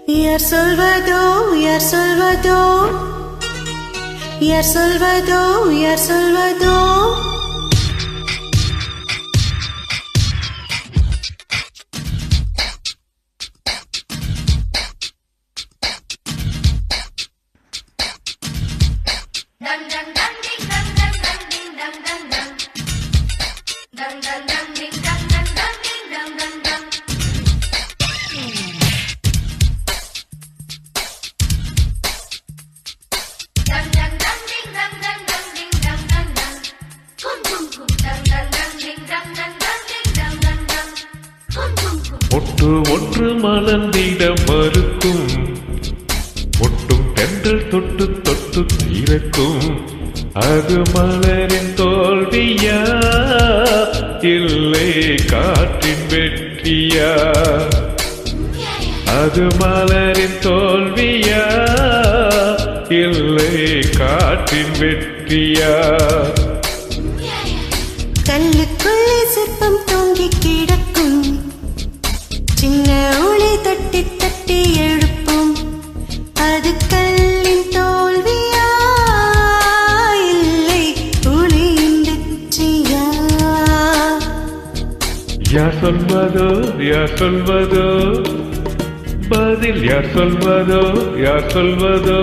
Yar Salvador, Yar Salvador, Yar Salvador, Yar Salvador. ஒன்று ஒன்று மலர்ந்திட மறுக்கும், ஒட்டும் தென்றல் தொட்டு தொட்டு தீரக்கும். அது மலரின் தோல்வியா இல்லை காற்றின் வெற்றியா? அது மலரின் தோல்வியா இல்லை காற்றின் வெற்றியா? கல்லுக்குள்ளே சிற்பம் தூங்கி கிடக்கும், சின்ன ஒளி தட்டி தட்டி எழுப்பும். அது கல்லின் தோல்வியா இல்லை ஒளியின் வெற்றியா? யார் சொல்வதோ யார் சொல்வதோ பதில், யார் சொல்வதோ யார் சொல்வதோ?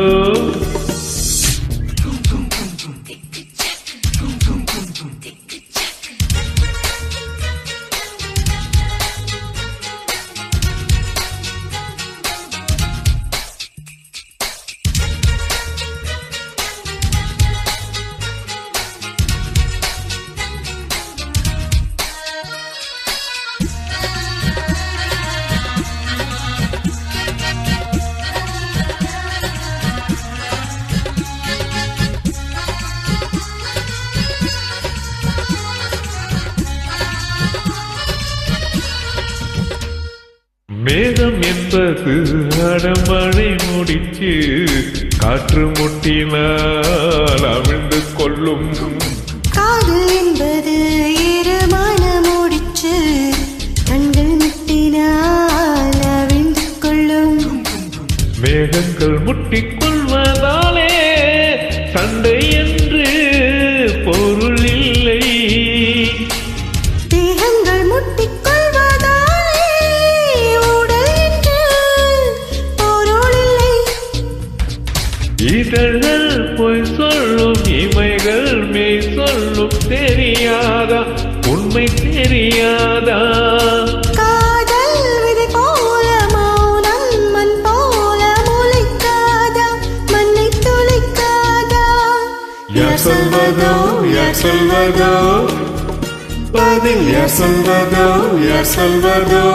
மேகம் என்பது அடமழை முடிச்சு, காற்று முட்டினால் அவிழ்ந்து கொள்ளும். காதல் என்பது ஈரமான முடிச்சு, கண்கள் முட்டினால் அவிழ்ந்து கொள்ளும். மேகங்கள் முட்டிக்கொள்வதாலே சண்டை என்று பொருள் இல்லை. தேகங்கள் முட்டிக்கொள்வதாலே உடல் என்று பொருள் இல்லை. இதழ்கள் பொய் சொல்லும், இமைகள் மெய் சொல்லும். தெரியாதா உண்மை தெரியாதா? காதல் விதை போல மௌனம் மண் போல முளைக்காதா, மண்ணை துளைக்காதா? யார் சொல்வதோ யார் சொல்வதோ பதில், யார் சொல்வதோ யார் சொல்வதோ?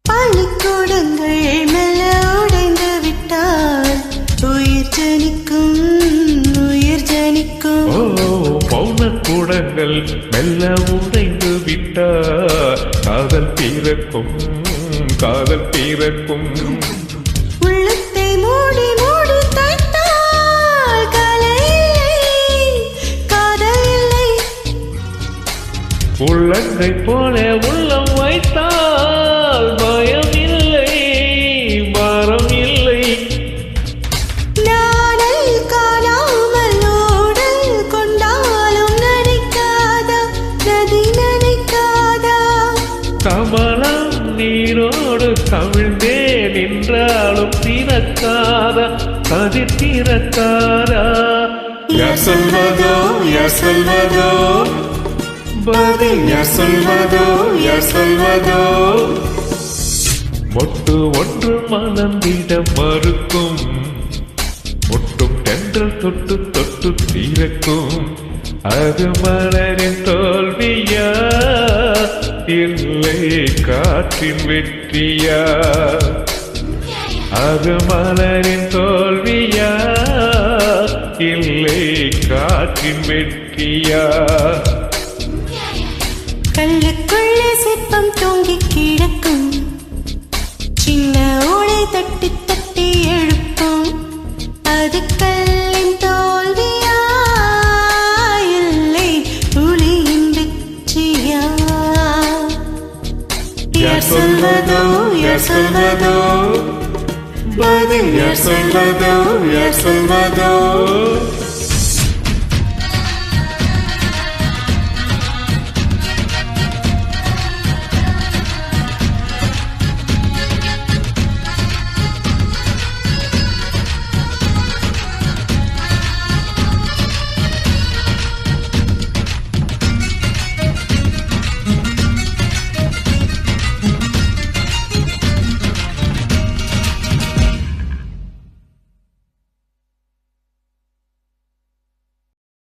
பள்ளிக்கூடங்கள் மெல்ல உடைந்து விட்டால் உயிர் ஜனிக்கும், உயிர் ஜனிக்கும். பௌனக்கூடங்கள் மெல்ல உடைந்து விட்டால் காதல் பிறக்கும், காதல் பிறக்கும். உள்ளத்தை மூடி மூடி தைத்தால் கலை இல்லை, காதல் இல்லை. உள்ளங்கை போல உள்ளம் வைத்தால் பயம் இல்லை, பாரம் இல்லை. நாடல் காணாமல் ஓடல் கொண்டாலும் நினைக்காதா, நதி நினைக்காதா? கமலம் நீரோடு கவிழ்ந்தே நின்றாலும் திறக்காதா, கதிர் திறக்காதா? யார் சொல்வதோ யார் சொல்வதோ பதில், யார் சொல்வதோ யார் சொல்வதோ? மொட்டு ஒன்று மலர்ந்திட மறுக்கும், ஒட்டும் தென்றல் தொட்டு தொட்டு தீரக்கும். அது மலரின் தோல்வியா இல்லை காற்றின் வெற்றியா? அது மலரின் தோல்வியா இல்லை காற்றின் வெற்றியா? கல்லுக்குள்ளே சிற்பம் தூங்கி கிடக்கும், சின்ன ஓடை தட்டி தட்டி எழுப்பும். அது கல்லின் தோல்வியா இல்லை துளியின் வெற்றியா? யார் சொல்வதோ யார் சொல்வதோ பதில் யார் சொல்வதோ யார் சொல்வதோ?